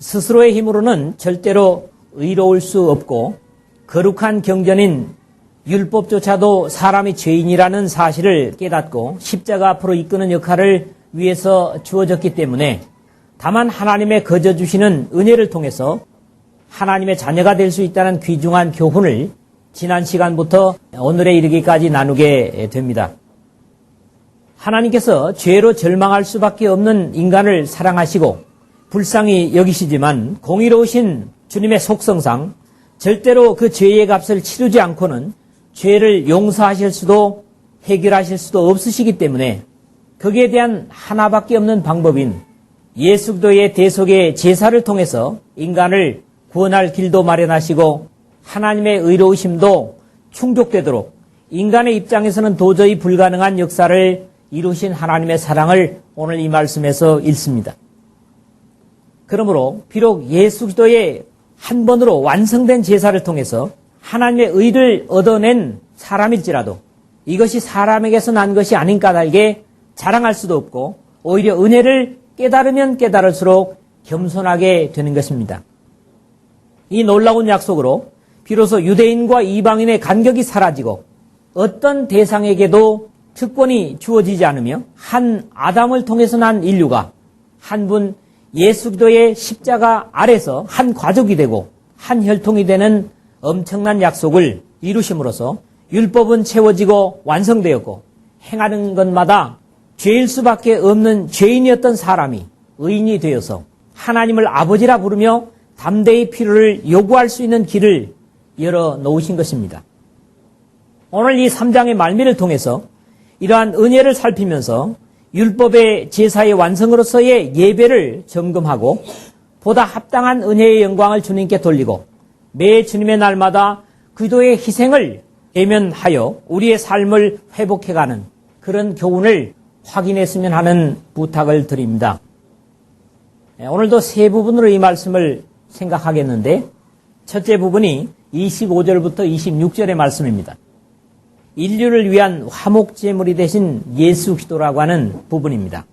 스스로의 힘으로는 절대로 의로울 수 없고 거룩한 경전인 율법조차도 사람이 죄인이라는 사실을 깨닫고 십자가 앞으로 이끄는 역할을 위해서 주어졌기 때문에 다만 하나님의 거저 주시는 은혜를 통해서 하나님의 자녀가 될 수 있다는 귀중한 교훈을 지난 시간부터 오늘에 이르기까지 나누게 됩니다. 하나님께서 죄로 절망할 수밖에 없는 인간을 사랑하시고 불쌍히 여기시지만 공의로우신 주님의 속성상 절대로 그 죄의 값을 치르지 않고는 죄를 용서하실 수도 해결하실 수도 없으시기 때문에 거기에 대한 하나밖에 없는 방법인 예수 그리스도의 대속의 제사를 통해서 인간을 구원할 길도 마련하시고 하나님의 의로우심도 충족되도록 인간의 입장에서는 도저히 불가능한 역사를 이루신 하나님의 사랑을 오늘 이 말씀에서 읽습니다. 그러므로 비록 예수 그리스도의 한 번으로 완성된 제사를 통해서 하나님의 의를 얻어낸 사람일지라도 이것이 사람에게서 난 것이 아닌 까닭에 자랑할 수도 없고 오히려 은혜를 깨달으면 깨달을수록 겸손하게 되는 것입니다. 이 놀라운 약속으로 비로소 유대인과 이방인의 간격이 사라지고 어떤 대상에게도 특권이 주어지지 않으며 한 아담을 통해서 난 인류가 한 분 예수 그리스도의 십자가 아래서 한 가족이 되고 한 혈통이 되는 엄청난 약속을 이루심으로써 율법은 채워지고 완성되었고 행하는 것마다 죄일 수밖에 없는 죄인이었던 사람이 의인이 되어서 하나님을 아버지라 부르며 담대히 필요를 요구할 수 있는 길을 열어놓으신 것입니다. 오늘 이 3장의 말미를 통해서 이러한 은혜를 살피면서 율법의 제사의 완성으로서의 예배를 점검하고 보다 합당한 은혜의 영광을 주님께 돌리고 매 주님의 날마다 그리스도의 희생을 대면하여 우리의 삶을 회복해가는 그런 교훈을 확인했으면 하는 부탁을 드립니다. 오늘도 세 부분으로 이 말씀을 생각하겠는데 첫째 부분이 25절부터 26절의 말씀입니다. 인류를 위한 화목제물이 되신 예수 그리스도라고 하는 부분입니다.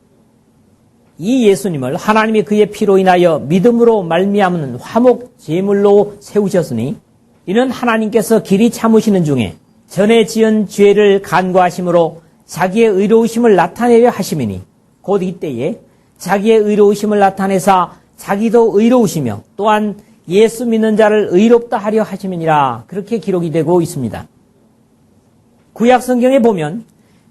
이 예수님을 하나님이 그의 피로 인하여 믿음으로 말미암는 화목제물로 세우셨으니 이는 하나님께서 길이 참으시는 중에 전에 지은 죄를 간과하심으로 자기의 의로우심을 나타내려 하심이니 곧 이때에 자기의 의로우심을 나타내사 자기도 의로우시며 또한 예수 믿는 자를 의롭다 하려 하심이니라 그렇게 기록이 되고 있습니다. 구약 성경에 보면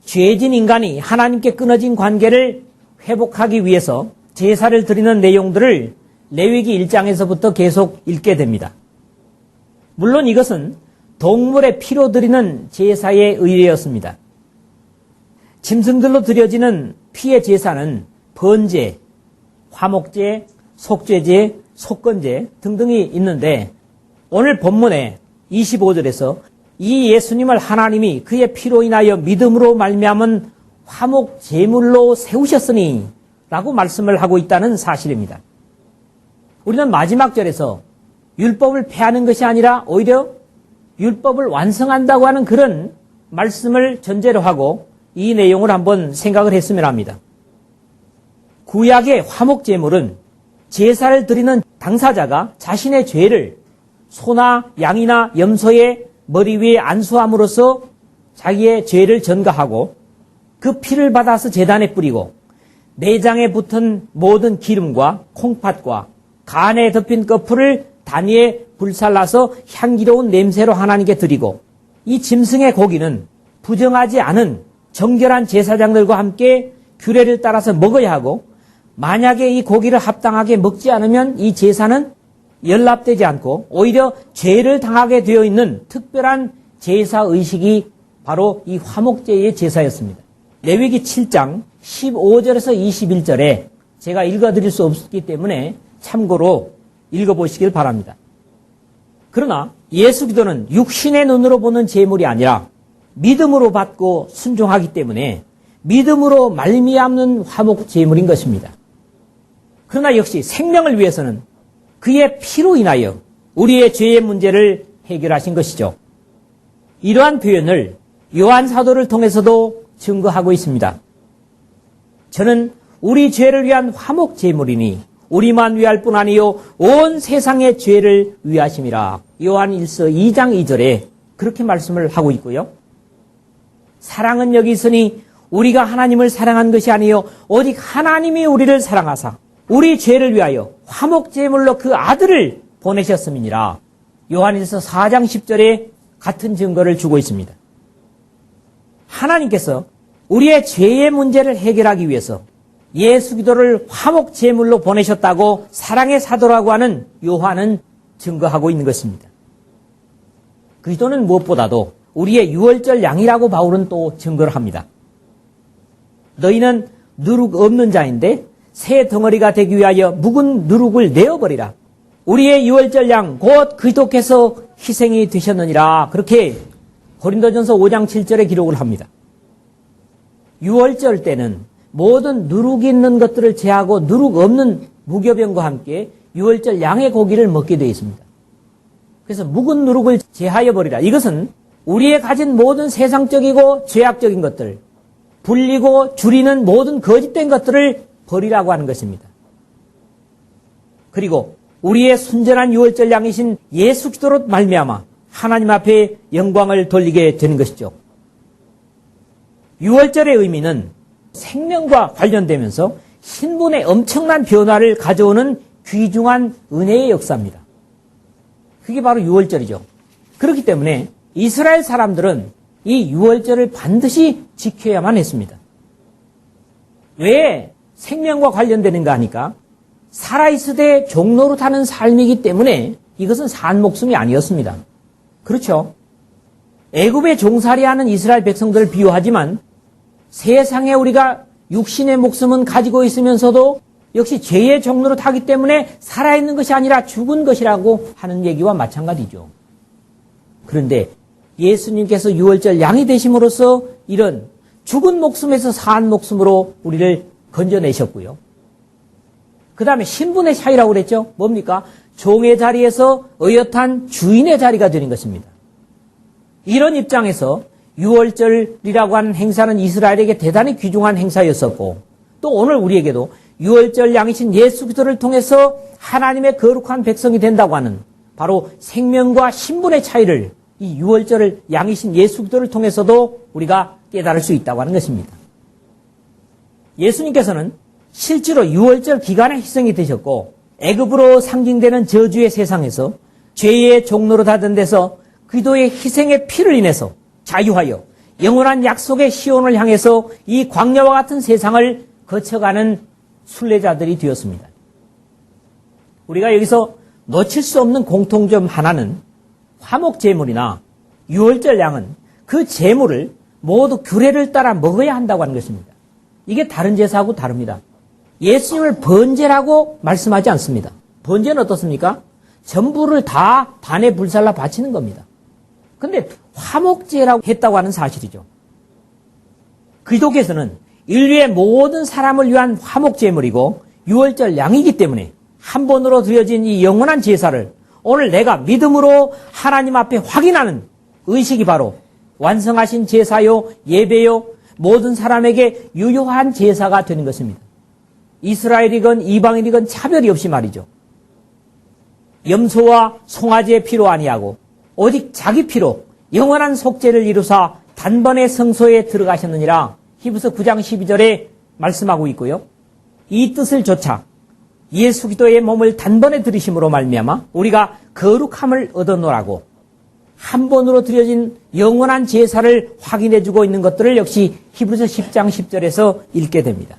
죄진 인간이 하나님께 끊어진 관계를 회복하기 위해서 제사를 드리는 내용들을 레위기 1장에서부터 계속 읽게 됩니다. 물론 이것은 동물의 피로 드리는 제사의 의례였습니다. 짐승들로 드려지는 피의 제사는 번제, 화목제, 속죄제, 속건제 등등이 있는데 오늘 본문의 25절에서 이 예수님을 하나님이 그의 피로 인하여 믿음으로 말미암은 화목 제물로 세우셨으니 라고 말씀을 하고 있다는 사실입니다. 우리는 마지막 절에서 율법을 폐하는 것이 아니라 오히려 율법을 완성한다고 하는 그런 말씀을 전제로 하고 이 내용을 한번 생각을 했으면 합니다. 구약의 화목 제물은 제사를 드리는 당사자가 자신의 죄를 소나 양이나 염소의 머리 위에 안수함으로써 자기의 죄를 전가하고 그 피를 받아서 제단에 뿌리고 내장에 붙은 모든 기름과 콩팥과 간에 덮인 거풀을 단위에 불살라서 향기로운 냄새로 하나님께 드리고 이 짐승의 고기는 부정하지 않은 정결한 제사장들과 함께 규례를 따라서 먹어야 하고 만약에 이 고기를 합당하게 먹지 않으면 이 제사는 연락되지 않고 오히려 죄를 당하게 되어 있는 특별한 제사 의식이 바로 이 화목제의 제사였습니다. 레위기 7장 15절에서 21절에 제가 읽어드릴 수 없기 때문에 참고로 읽어보시길 바랍니다. 그러나 예수 그리스도는 육신의 눈으로 보는 제물이 아니라 믿음으로 받고 순종하기 때문에 믿음으로 말미암는 화목 제물인 것입니다. 그러나 역시 생명을 위해서는 그의 피로 인하여 우리의 죄의 문제를 해결하신 것이죠. 이러한 표현을 요한 사도를 통해서도 증거하고 있습니다. 저는 우리 죄를 위한 화목 제물이니 우리만 위할 뿐 아니요 온 세상의 죄를 위하심이라. 요한 1서 2장 2절에 그렇게 말씀을 하고 있고요. 사랑은 여기 있으니 우리가 하나님을 사랑한 것이 아니요 오직 하나님이 우리를 사랑하사 우리 죄를 위하여 화목제물로 그 아들을 보내셨음이니라. 요한일서 4장 10절에 같은 증거를 주고 있습니다. 하나님께서 우리의 죄의 문제를 해결하기 위해서 예수 기도를 화목제물로 보내셨다고 사랑의 사도라고 하는 요한은 증거하고 있는 것입니다. 그리스도는 무엇보다도 우리의 유월절 양이라고 바울은 또 증거를 합니다. 너희는 누룩 없는 자인데 새 덩어리가 되기 위하여 묵은 누룩을 내어버리라. 우리의 유월절 양 곧 그리스도께서 희생이 되셨느니라. 그렇게 고린도전서 5장 7절에 기록을 합니다. 유월절 때는 모든 누룩이 있는 것들을 제하고 누룩 없는 무교병과 함께 유월절 양의 고기를 먹게 되어 있습니다. 그래서 묵은 누룩을 제하여 버리라. 이것은 우리의 가진 모든 세상적이고 죄악적인 것들, 불리고 줄이는 모든 거짓된 것들을 버리라고 하는 것입니다. 그리고 우리의 순전한 유월절 양이신 예수 기도로 말미암아 하나님 앞에 영광을 돌리게 되는 것이죠. 유월절의 의미는 생명과 관련되면서 신분의 엄청난 변화를 가져오는 귀중한 은혜의 역사입니다. 그게 바로 유월절이죠. 그렇기 때문에 이스라엘 사람들은 이 유월절을 반드시 지켜야만 했습니다. 왜 생명과 관련되는가 하니까 살아있으되 종로로 타는 삶이기 때문에 이것은 산 목숨이 아니었습니다. 그렇죠. 애굽에 종살이하는 이스라엘 백성들을 비유하지만 세상에 우리가 육신의 목숨은 가지고 있으면서도 역시 죄의 종로로 타기 때문에 살아있는 것이 아니라 죽은 것이라고 하는 얘기와 마찬가지죠. 그런데 예수님께서 유월절 양이 되심으로써 이런 죽은 목숨에서 산 목숨으로 우리를 건져내셨고요. 그 다음에 신분의 차이라고 그랬죠. 뭡니까? 종의 자리에서 의젓한 주인의 자리가 되는 것입니다. 이런 입장에서 유월절이라고 하는 행사는 이스라엘에게 대단히 귀중한 행사였었고 또 오늘 우리에게도 유월절 양이신 예수 그리스도를 통해서 하나님의 거룩한 백성이 된다고 하는 바로 생명과 신분의 차이를 이 유월절 양이신 예수 그리스도를 통해서도 우리가 깨달을 수 있다고 하는 것입니다. 예수님께서는 실제로 유월절 기간에 희생이 되셨고 애굽으로 상징되는 저주의 세상에서 죄의 종로로 닫은 데서 그리스도의 희생의 피를 인해서 자유하여 영원한 약속의 시온을 향해서 이 광야와 같은 세상을 거쳐가는 순례자들이 되었습니다. 우리가 여기서 놓칠 수 없는 공통점 하나는 화목제물이나 유월절 양은 그 제물을 모두 규례를 따라 먹어야 한다고 하는 것입니다. 이게 다른 제사하고 다릅니다. 예수님을 번제라고 말씀하지 않습니다. 번제는 어떻습니까? 전부를 다 단에 불살라 바치는 겁니다. 근데 화목제라고 했다고 하는 사실이죠. 그리스도께서는 인류의 모든 사람을 위한 화목제물이고 유월절 양이기 때문에 한 번으로 드려진 이 영원한 제사를 오늘 내가 믿음으로 하나님 앞에 확인하는 의식이 바로 완성하신 제사요, 예배요, 모든 사람에게 유효한 제사가 되는 것입니다. 이스라엘이건 이방인이건 차별이 없이 말이죠. 염소와 송아지의 피로 아니하고 오직 자기 피로 영원한 속죄를 이루사 단번에 성소에 들어가셨느니라 히브리서 9장 12절에 말씀하고 있고요. 이 뜻을 조차 예수 그리스도의 몸을 단번에 들이심으로 말미암아 우리가 거룩함을 얻어노라고 한 번으로 드려진 영원한 제사를 확인해주고 있는 것들을 역시 히브리서 10장 10절에서 읽게 됩니다.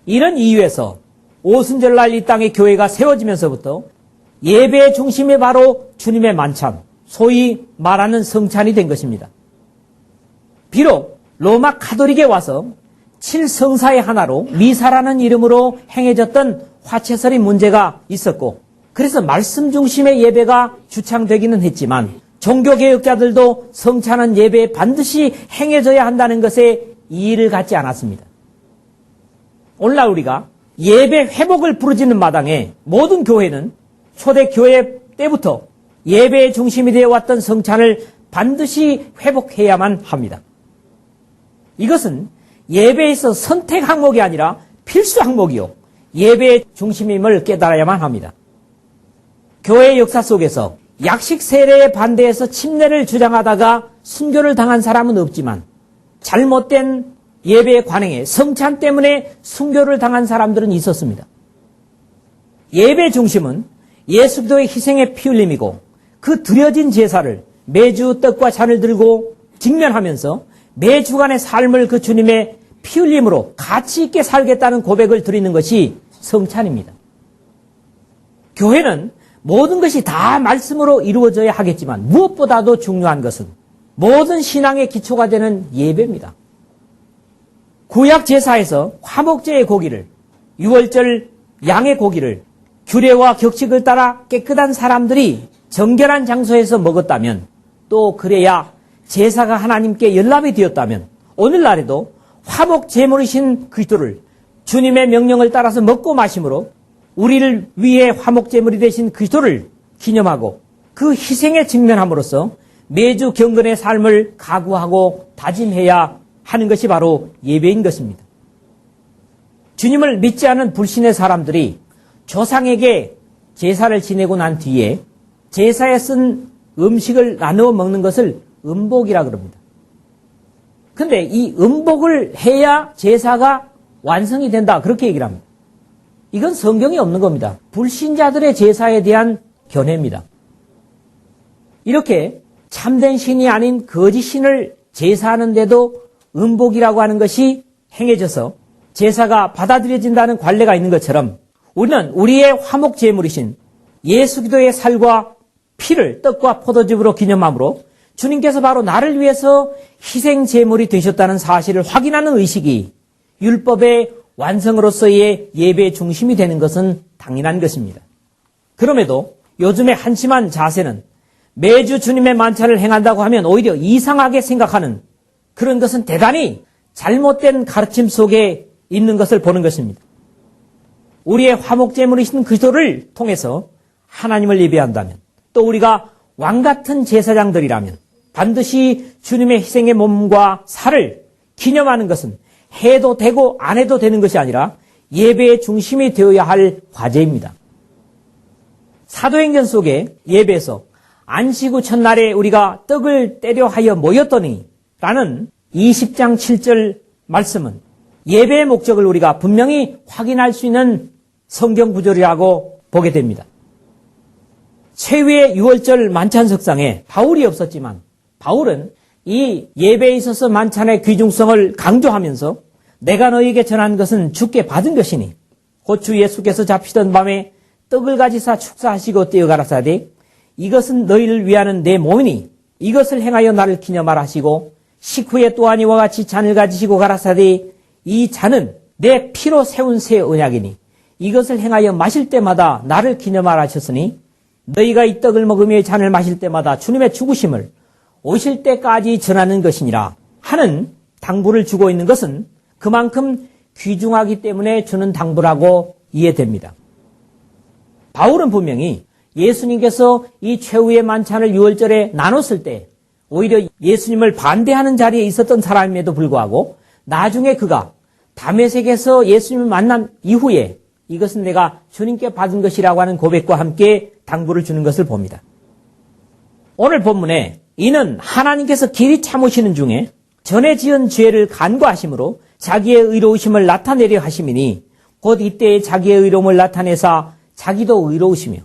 이런 이유에서 오순절날 이 땅의 교회가 세워지면서부터 예배의 중심이 바로 주님의 만찬, 소위 말하는 성찬이 된 것입니다. 비록 로마 카톨릭에 와서 7성사의 하나로 미사라는 이름으로 행해졌던 화채설이 문제가 있었고 그래서 말씀 중심의 예배가 주창되기는 했지만 종교개혁자들도 성찬은 예배에 반드시 행해져야 한다는 것에 이의를 갖지 않았습니다. 오늘날 우리가 예배 회복을 부르짖는 마당에 모든 교회는 초대 교회 때부터 예배의 중심이 되어왔던 성찬을 반드시 회복해야만 합니다. 이것은 예배에서 선택 항목이 아니라 필수 항목이요. 예배의 중심임을 깨달아야만 합니다. 교회 역사 속에서 약식 세례에 반대해서 침례를 주장하다가 순교를 당한 사람은 없지만 잘못된 예배 관행에 성찬 때문에 순교를 당한 사람들은 있었습니다. 예배 중심은 예수 그리스도의 희생의 피 흘림이고 그 드려진 제사를 매주 떡과 잔을 들고 직면하면서 매 주간의 삶을 그 주님의 피 흘림으로 가치 있게 살겠다는 고백을 드리는 것이 성찬입니다. 교회는 모든 것이 다 말씀으로 이루어져야 하겠지만 무엇보다도 중요한 것은 모든 신앙의 기초가 되는 예배입니다. 구약 제사에서 화목제의 고기를, 유월절 양의 고기를 규례와 격식을 따라 깨끗한 사람들이 정결한 장소에서 먹었다면, 또 그래야 제사가 하나님께 연락이 되었다면 오늘날에도 화목 제물이신 그리스도를 주님의 명령을 따라서 먹고 마심으로 우리를 위해 화목 제물이 되신 그리스도를 기념하고 그 희생에 직면함으로써 매주 경건의 삶을 각오하고 다짐해야 하는 것이 바로 예배인 것입니다. 주님을 믿지 않은 불신의 사람들이 조상에게 제사를 지내고 난 뒤에 제사에 쓴 음식을 나누어 먹는 것을 음복이라 그럽니다. 근데 이 음복을 해야 제사가 완성이 된다, 그렇게 얘기를 합니다. 이건 성경에 없는 겁니다. 불신자들의 제사에 대한 견해입니다. 이렇게 참된 신이 아닌 거짓 신을 제사하는데도 음복이라고 하는 것이 행해져서 제사가 받아들여진다는 관례가 있는 것처럼 우리는 우리의 화목 제물이신 예수 그리스도의 살과 피를 떡과 포도즙으로 기념함으로 주님께서 바로 나를 위해서 희생 제물이 되셨다는 사실을 확인하는 의식이 율법의 완성으로서의 예배의 중심이 되는 것은 당연한 것입니다. 그럼에도 요즘의 한심한 자세는 매주 주님의 만찬을 행한다고 하면 오히려 이상하게 생각하는 그런 것은 대단히 잘못된 가르침 속에 있는 것을 보는 것입니다. 우리의 화목제물이신 그리스도를 통해서 하나님을 예배한다면, 또 우리가 왕같은 제사장들이라면 반드시 주님의 희생의 몸과 살을 기념하는 것은 해도 되고 안 해도 되는 것이 아니라 예배의 중심이 되어야 할 과제입니다. 사도행전 속에 예배에서 안식 후 첫날에 우리가 떡을 떼려 하여 모였더니 라는 20장 7절 말씀은 예배의 목적을 우리가 분명히 확인할 수 있는 성경 구절이라고 보게 됩니다. 최후의 유월절 만찬석상에 바울이 없었지만 바울은 이 예배에 있어서 만찬의 귀중성을 강조하면서 내가 너희에게 전한 것은 주께 받은 것이니 곧 주 예수께서 잡히던 밤에 떡을 가지사 축사하시고 떼어 가라사대 이것은 너희를 위하는 내 몸이니 이것을 행하여 나를 기념하라 하시고 식후에 또한 이와 같이 잔을 가지시고 가라사대 이 잔은 내 피로 세운 새 언약이니 이것을 행하여 마실 때마다 나를 기념하라 하셨으니 너희가 이 떡을 먹으며 이 잔을 마실 때마다 주님의 죽으심을 오실 때까지 전하는 것이니라 하는 당부를 주고 있는 것은 그만큼 귀중하기 때문에 주는 당부라고 이해됩니다. 바울은 분명히 예수님께서 이 최후의 만찬을 유월절에 나눴을 때 오히려 예수님을 반대하는 자리에 있었던 사람임에도 불구하고 나중에 그가 다메섹에서 예수님을 만난 이후에 이것은 내가 주님께 받은 것이라고 하는 고백과 함께 당부를 주는 것을 봅니다. 오늘 본문에 이는 하나님께서 길이 참으시는 중에 전에 지은 죄를 간과하심으로 자기의 의로우심을 나타내려 하심이니 곧 이때에 자기의 의로움을 나타내사 자기도 의로우시며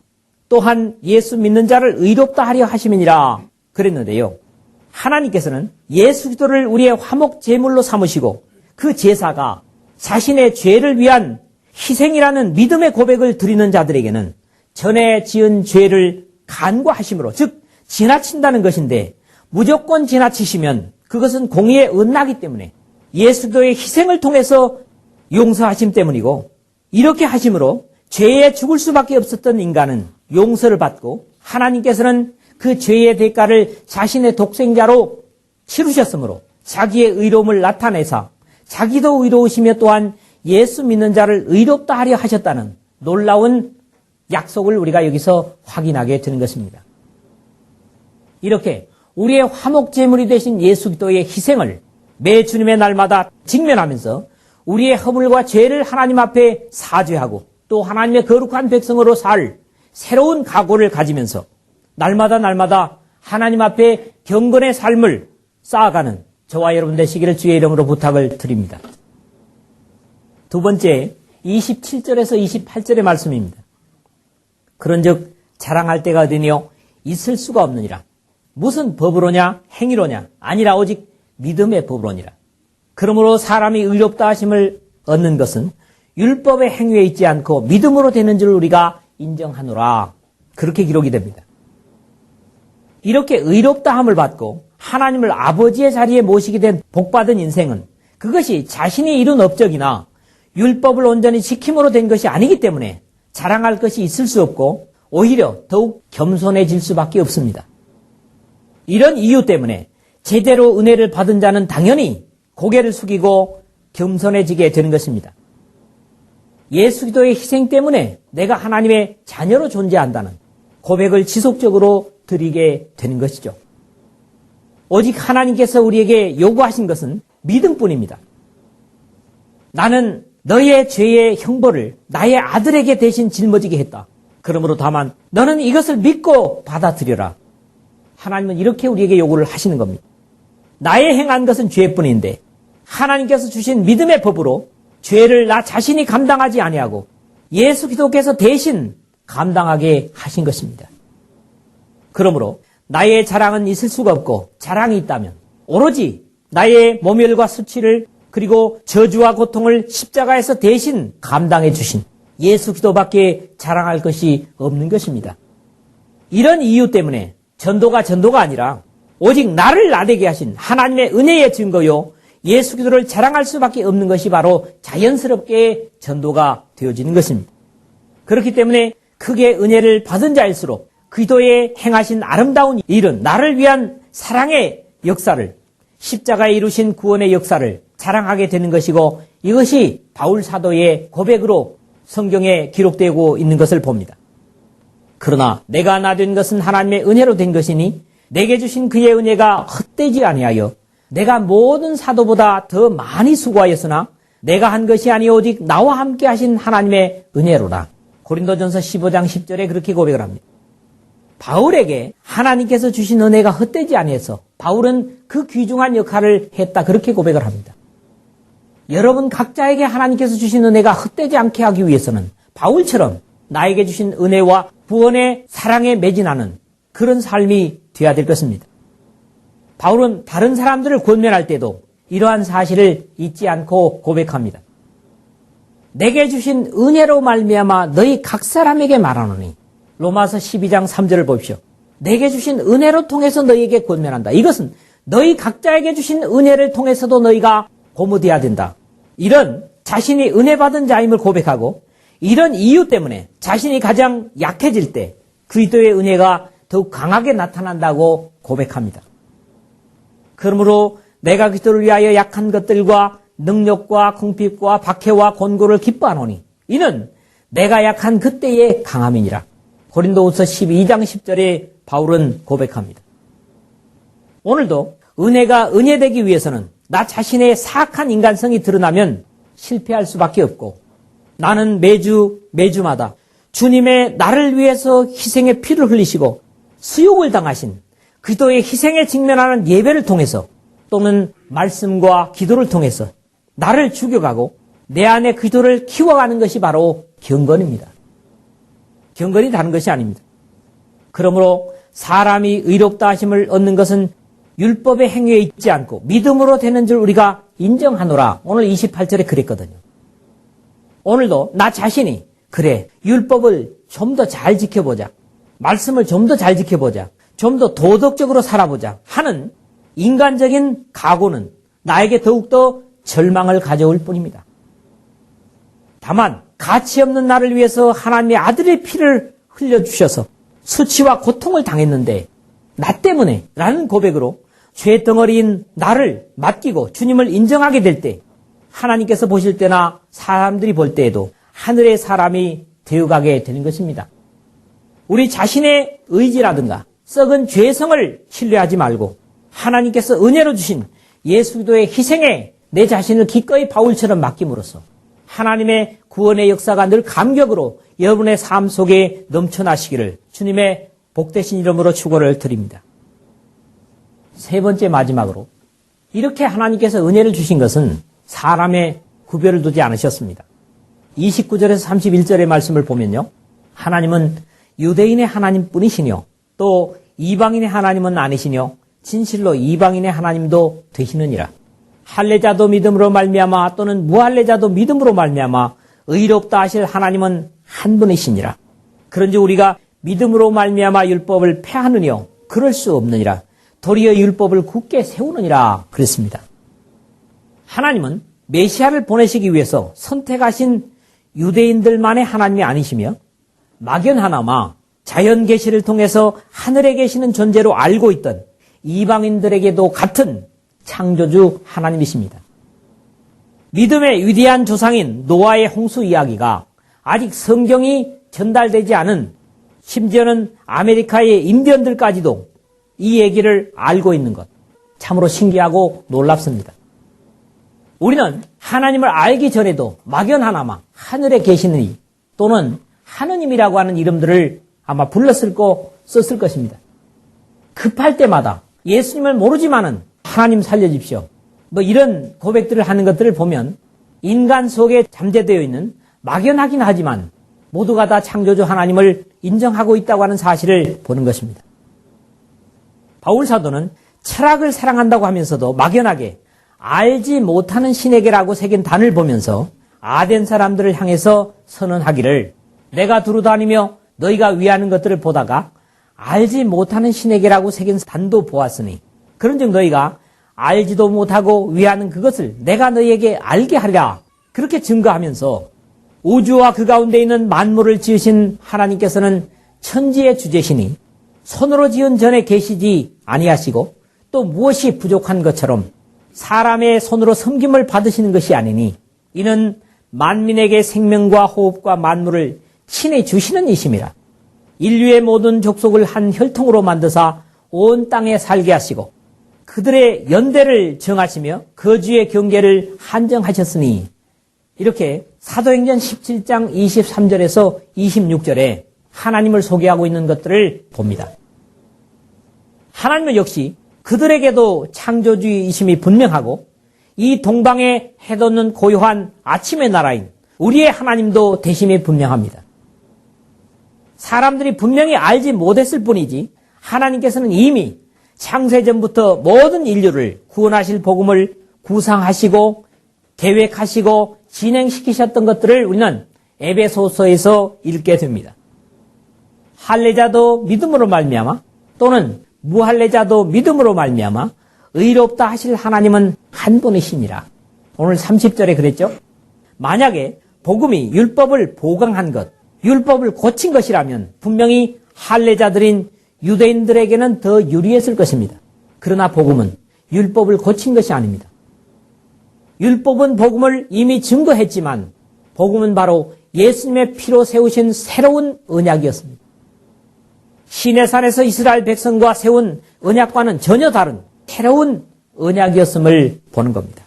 또한 예수 믿는 자를 의롭다 하려 하심이니라 그랬는데요. 하나님께서는 예수 그리스도를 우리의 화목 제물로 삼으시고 그 제사가 자신의 죄를 위한 희생이라는 믿음의 고백을 드리는 자들에게는 전에 지은 죄를 간과하심으로, 즉 지나친다는 것인데 무조건 지나치시면 그것은 공의에 어긋나기 때문에 예수 그리스도의 희생을 통해서 용서하심 때문이고, 이렇게 하심으로 죄에 죽을 수밖에 없었던 인간은 용서를 받고 하나님께서는 그 죄의 대가를 자신의 독생자로 치르셨으므로 자기의 의로움을 나타내사 자기도 의로우시며 또한 예수 믿는 자를 의롭다 하려 하셨다는 놀라운 약속을 우리가 여기서 확인하게 되는 것입니다. 이렇게 우리의 화목제물이 되신 예수 그리스도의 희생을 매 주님의 날마다 직면하면서 우리의 허물과 죄를 하나님 앞에 사죄하고 또 하나님의 거룩한 백성으로 살 새로운 각오를 가지면서 날마다 하나님 앞에 경건의 삶을 쌓아가는 저와 여러분 되시기를 주의 이름으로 부탁을 드립니다. 두 번째, 27절에서 28절의 말씀입니다. 그런즉 자랑할 때가 어디니요? 있을 수가 없느니라. 무슨 법으로냐? 행위로냐? 아니라 오직 믿음의 법으로니라. 그러므로 사람이 의롭다 하심을 얻는 것은 율법의 행위에 있지 않고 믿음으로 되는 줄 우리가 인정하노라. 그렇게 기록이 됩니다. 이렇게 의롭다 함을 받고 하나님을 아버지의 자리에 모시게 된 복받은 인생은 그것이 자신이 이룬 업적이나 율법을 온전히 지킴으로 된 것이 아니기 때문에 자랑할 것이 있을 수 없고 오히려 더욱 겸손해질 수밖에 없습니다. 이런 이유 때문에 제대로 은혜를 받은 자는 당연히 고개를 숙이고 겸손해지게 되는 것입니다. 예수 그리스도의 희생 때문에 내가 하나님의 자녀로 존재한다는 고백을 지속적으로 드리게 되는 것이죠. 오직 하나님께서 우리에게 요구하신 것은 믿음뿐입니다. 나는 너의 죄의 형벌을 나의 아들에게 대신 짊어지게 했다. 그러므로 다만 너는 이것을 믿고 받아들여라. 하나님은 이렇게 우리에게 요구를 하시는 겁니다. 나의 행한 것은 죄뿐인데 하나님께서 주신 믿음의 법으로 죄를 나 자신이 감당하지 아니하고 예수 그리스도께서 대신 감당하게 하신 것입니다. 그러므로 나의 자랑은 있을 수가 없고 자랑이 있다면 오로지 나의 모멸과 수치를 그리고 저주와 고통을 십자가에서 대신 감당해 주신 예수 그리스도밖에 자랑할 것이 없는 것입니다. 이런 이유 때문에 전도가 아니라 오직 나를 나되게 하신 하나님의 은혜의 증거요 예수 그리스도를 자랑할 수밖에 없는 것이 바로 자연스럽게 전도가 되어지는 것입니다. 그렇기 때문에 크게 은혜를 받은 자일수록 그리스도의 행하신 아름다운 일은 나를 위한 사랑의 역사를 십자가에 이루신 구원의 역사를 자랑하게 되는 것이고 이것이 바울 사도의 고백으로 성경에 기록되고 있는 것을 봅니다. 그러나 내가 나 된 것은 하나님의 은혜로 된 것이니 내게 주신 그의 은혜가 헛되지 아니하여 내가 모든 사도보다 더 많이 수고하였으나 내가 한 것이 아니 오직 나와 함께 하신 하나님의 은혜로라. 고린도전서 15장 10절에 그렇게 고백을 합니다. 바울에게 하나님께서 주신 은혜가 헛되지 아니해서 바울은 그 귀중한 역할을 했다. 그렇게 고백을 합니다. 여러분 각자에게 하나님께서 주신 은혜가 헛되지 않게 하기 위해서는 바울처럼 나에게 주신 은혜와 구원의 사랑에 매진하는 그런 삶이 되어야 될 것입니다. 바울은 다른 사람들을 권면할 때도 이러한 사실을 잊지 않고 고백합니다. 내게 주신 은혜로 말미암아 너희 각 사람에게 말하노니 로마서 12장 3절을 보십시오. 내게 주신 은혜로 통해서 너희에게 권면한다. 이것은 너희 각자에게 주신 은혜를 통해서도 너희가 고무되어야 된다. 이런 자신이 은혜 받은 자임을 고백하고 이런 이유 때문에 자신이 가장 약해질 때 그리스도의 은혜가 더욱 강하게 나타난다고 고백합니다. 그러므로 내가 그리스도를 위하여 약한 것들과 능력과 궁핍과 박해와 곤고를 기뻐하노니 이는 내가 약한 그때의 강함이니라. 고린도후서 12장 10절에 바울은 고백합니다. 오늘도 은혜가 은혜되기 위해서는 나 자신의 사악한 인간성이 드러나면 실패할 수밖에 없고 나는 매주마다 주님의 나를 위해서 희생의 피를 흘리시고 수욕을 당하신 그리스도의 희생에 직면하는 예배를 통해서 또는 말씀과 기도를 통해서 나를 죽여가고 내 안에 그리스도를 키워가는 것이 바로 경건입니다. 경건이 다른 것이 아닙니다. 그러므로 사람이 의롭다 하심을 얻는 것은 율법의 행위에 있지 않고 믿음으로 되는 줄 우리가 인정하노라. 오늘 28절에 그랬거든요. 오늘도 나 자신이 그래 율법을 좀 더 잘 지켜보자. 말씀을 좀 더 잘 지켜보자. 좀 더 도덕적으로 살아보자 하는 인간적인 각오는 나에게 더욱더 절망을 가져올 뿐입니다. 다만 가치 없는 나를 위해서 하나님의 아들의 피를 흘려주셔서 수치와 고통을 당했는데 나 때문에 라는 고백으로 죄덩어리인 나를 맡기고 주님을 인정하게 될 때 하나님께서 보실 때나 사람들이 볼 때에도 하늘의 사람이 되어가게 되는 것입니다. 우리 자신의 의지라든가 썩은 죄성을 신뢰하지 말고 하나님께서 은혜로 주신 예수 그리스도의 희생에 내 자신을 기꺼이 바울처럼 맡김으로써 하나님의 구원의 역사가 늘 감격으로 여러분의 삶 속에 넘쳐나시기를 주님의 복되신 이름으로 축원을 드립니다. 세 번째 마지막으로 이렇게 하나님께서 은혜를 주신 것은 사람의 구별을 두지 않으셨습니다. 29절에서 31절의 말씀을 보면요. 하나님은 유대인의 하나님뿐이시뇨 또 이방인의 하나님은 아니시뇨 진실로 이방인의 하나님도 되시느니라. 할례자도 믿음으로 말미암아 또는 무할례자도 믿음으로 말미암아 의롭다 하실 하나님은 한 분이시니라. 그런지 우리가 믿음으로 말미암아 율법을 폐하느뇨 그럴 수 없느니라. 도리어 율법을 굳게 세우느니라 그랬습니다. 하나님은 메시아를 보내시기 위해서 선택하신 유대인들만의 하나님이 아니시며 막연하나마 자연 계시를 통해서 하늘에 계시는 존재로 알고 있던 이방인들에게도 같은 창조주 하나님이십니다. 믿음의 위대한 조상인 노아의 홍수 이야기가 아직 성경이 전달되지 않은 심지어는 아메리카의 인디언들까지도 이 얘기를 알고 있는 것 참으로 신기하고 놀랍습니다. 우리는 하나님을 알기 전에도 막연하나마 하늘에 계시느니 또는 하느님이라고 하는 이름들을 아마 불렀을 거 썼을 것입니다. 급할 때마다 예수님을 모르지만은 하나님 살려주십시오. 뭐 이런 고백들을 하는 것들을 보면 인간 속에 잠재되어 있는 막연하긴 하지만 모두가 다 창조주 하나님을 인정하고 있다고 하는 사실을 보는 것입니다. 바울 사도는 철학을 사랑한다고 하면서도 막연하게 알지 못하는 신에게라고 새긴 단을 보면서 아덴 사람들을 향해서 선언하기를 내가 두루 다니며 너희가 위하는 것들을 보다가 알지 못하는 신에게라고 새긴 단도 보았으니 그런즉 너희가 알지도 못하고 위하는 그것을 내가 너희에게 알게 하리라 그렇게 증거하면서 우주와 그 가운데 있는 만물을 지으신 하나님께서는 천지의 주제시니 손으로 지은 전에 계시지 아니하시고 또 무엇이 부족한 것처럼 사람의 손으로 섬김을 받으시는 것이 아니니 이는 만민에게 생명과 호흡과 만물을 친히 주시는 이심이라. 인류의 모든 족속을 한 혈통으로 만드사 온 땅에 살게 하시고 그들의 연대를 정하시며 거주의 경계를 한정하셨으니 이렇게 사도행전 17장 23절에서 26절에 하나님을 소개하고 있는 것들을 봅니다. 하나님은 역시 그들에게도 창조주이심이 분명하고 이 동방에 해돋는 고요한 아침의 나라인 우리의 하나님도 되심이 분명합니다. 사람들이 분명히 알지 못했을 뿐이지 하나님께서는 이미 창세전부터 모든 인류를 구원하실 복음을 구상하시고 계획하시고 진행시키셨던 것들을 우리는 에베소서에서 읽게 됩니다. 할례자도 믿음으로 말미암아 또는 무할례자도 믿음으로 말미암아 의롭다 하실 하나님은 한 분이시니라. 오늘 30절에 그랬죠. 만약에 복음이 율법을 보강한 것, 율법을 고친 것이라면 분명히 할례자들인 유대인들에게는 더 유리했을 것입니다. 그러나 복음은 율법을 고친 것이 아닙니다. 율법은 복음을 이미 증거했지만 복음은 바로 예수님의 피로 세우신 새로운 언약이었습니다. 시내산에서 이스라엘 백성과 세운 언약과는 전혀 다른 새로운 언약이었음을 보는 겁니다.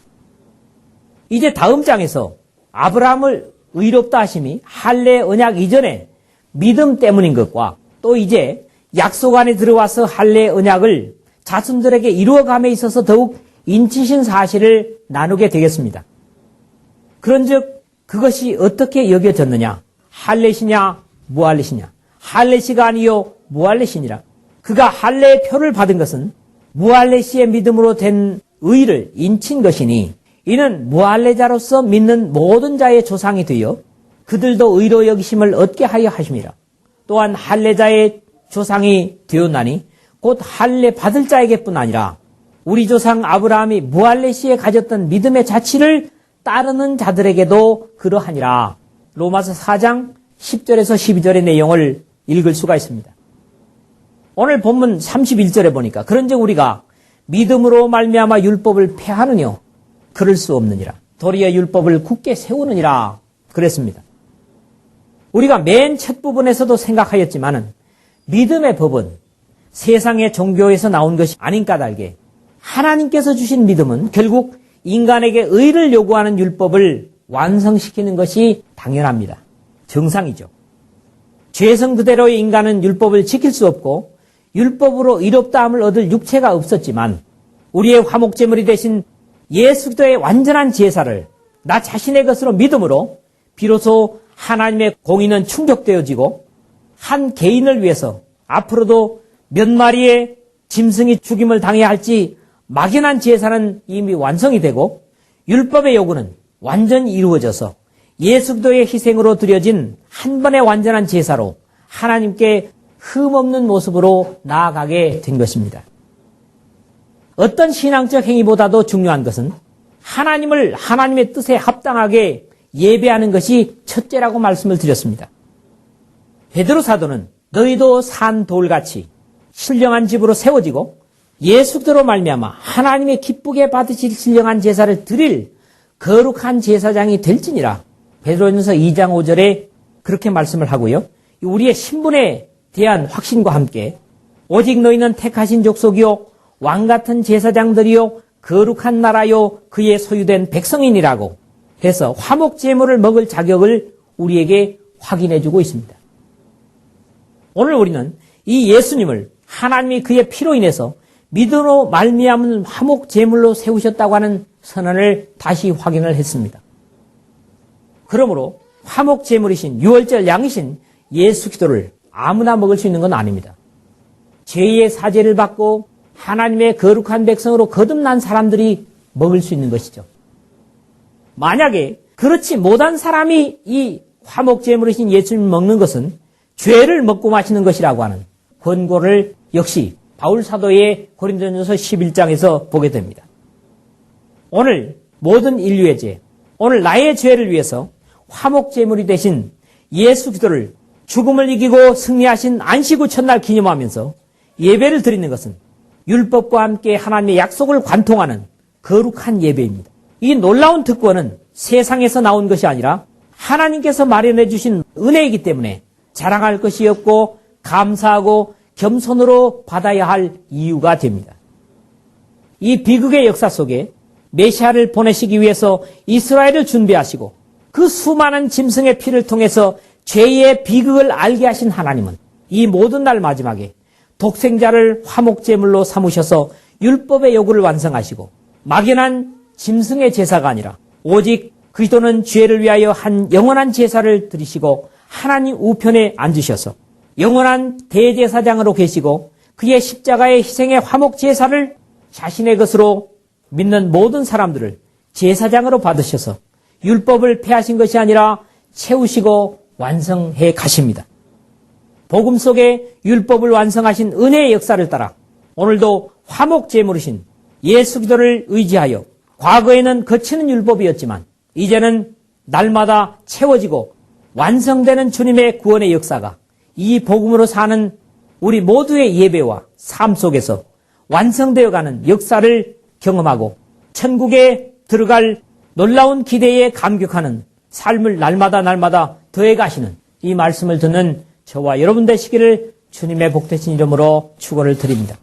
이제 다음 장에서 아브라함을 의롭다 하심이 할례 언약 이전에 믿음 때문인 것과 또 이제 약속 안에 들어와서 할례 언약을 자손들에게 이루어감에 있어서 더욱 인치신 사실을 나누게 되겠습니다. 그런즉 그것이 어떻게 여겨졌느냐? 할례시냐 무할례시냐? 할례시가 아니요 무할례시니라. 그가 할례의 표를 받은 것은 무할례시의 믿음으로 된 의를 인친 것이니 이는 무할례자로서 믿는 모든 자의 조상이 되어 그들도 의로 여기심을 얻게 하여 하심이라. 또한 할례자의 조상이 되었나니 곧 할례 받을 자에게뿐 아니라 우리 조상 아브라함이 무할례시에 가졌던 믿음의 자치를 따르는 자들에게도 그러하니라. 로마서 4장 10절에서 12절의 내용을 읽을 수가 있습니다. 오늘 본문 31절에 보니까 그런즉 우리가 믿음으로 말미암아 율법을 폐하느뇨 그럴 수 없느니라. 도리어 율법을 굳게 세우느니라 그랬습니다. 우리가 맨 첫 부분에서도 생각하였지만은 믿음의 법은 세상의 종교에서 나온 것이 아닌 까닭에 하나님께서 주신 믿음은 결국 인간에게 의를 요구하는 율법을 완성시키는 것이 당연합니다. 정상이죠. 죄성 그대로의 인간은 율법을 지킬 수 없고 율법으로 의롭다함을 얻을 육체가 없었지만 우리의 화목제물이 되신 예수 그리스도의 완전한 제사를 나 자신의 것으로 믿음으로 비로소 하나님의 공의는 충족되어지고 한 개인을 위해서 앞으로도 몇 마리의 짐승이 죽임을 당해야 할지 막연한 제사는 이미 완성이 되고 율법의 요구는 완전히 이루어져서 예수 그리스도의 희생으로 드려진 한 번의 완전한 제사로 하나님께 흠없는 모습으로 나아가게 된 것입니다. 어떤 신앙적 행위보다도 중요한 것은 하나님을 하나님의 뜻에 합당하게 예배하는 것이 첫째라고 말씀을 드렸습니다. 베드로 사도는 너희도 산 돌같이 신령한 집으로 세워지고 예수 그리스도로 말미암아 하나님의 기쁘게 받으실 신령한 제사를 드릴 거룩한 제사장이 될지니라. 베드로전서 2장 5절에 그렇게 말씀을 하고요. 우리의 신분에 대한 확신과 함께 오직 너희는 택하신 족속이요 왕같은 제사장들이요 거룩한 나라요 그의 소유된 백성인이라고 해서 화목 제물을 먹을 자격을 우리에게 확인해 주고 있습니다. 오늘 우리는 이 예수님을 하나님이 그의 피로 인해서 믿음으로 말미암은 화목 제물로 세우셨다고 하는 선언을 다시 확인을 했습니다. 그러므로 화목 제물이신 유월절 양이신 예수 그리스도를 아무나 먹을 수 있는 건 아닙니다. 죄의 사죄를 받고 하나님의 거룩한 백성으로 거듭난 사람들이 먹을 수 있는 것이죠. 만약에 그렇지 못한 사람이 이 화목 제물이신 예수님을 먹는 것은 죄를 먹고 마시는 것이라고 하는 권고를 역시 바울 사도의 고린도전서 11장에서 보게 됩니다. 오늘 모든 인류의 죄, 오늘 나의 죄를 위해서 화목 제물이 되신 예수 그리스도를 죽음을 이기고 승리하신 안식구 첫날 기념하면서 예배를 드리는 것은 율법과 함께 하나님의 약속을 관통하는 거룩한 예배입니다. 이 놀라운 특권은 세상에서 나온 것이 아니라 하나님께서 마련해 주신 은혜이기 때문에 자랑할 것이 없고 감사하고 겸손으로 받아야 할 이유가 됩니다. 이 비극의 역사 속에 메시아를 보내시기 위해서 이스라엘을 준비하시고 그 수많은 짐승의 피를 통해서 죄의 비극을 알게 하신 하나님은 이 모든 날 마지막에 독생자를 화목제물로 삼으셔서 율법의 요구를 완성하시고 막연한 짐승의 제사가 아니라 오직 그리스도는 죄를 위하여 한 영원한 제사를 드리시고 하나님 우편에 앉으셔서 영원한 대제사장으로 계시고 그의 십자가의 희생의 화목 제사를 자신의 것으로 믿는 모든 사람들을 제사장으로 받으셔서 율법을 폐하신 것이 아니라 채우시고 완성해 가십니다. 복음 속에 율법을 완성하신 은혜의 역사를 따라 오늘도 화목 제물이신 예수 그리스도를 의지하여 과거에는 거치는 율법이었지만 이제는 날마다 채워지고 완성되는 주님의 구원의 역사가 이 복음으로 사는 우리 모두의 예배와 삶 속에서 완성되어가는 역사를 경험하고 천국에 들어갈 놀라운 기대에 감격하는 삶을 날마다 더해가시는 이 말씀을 듣는 저와 여러분 되시기를 주님의 복되신 이름으로 축원을 드립니다.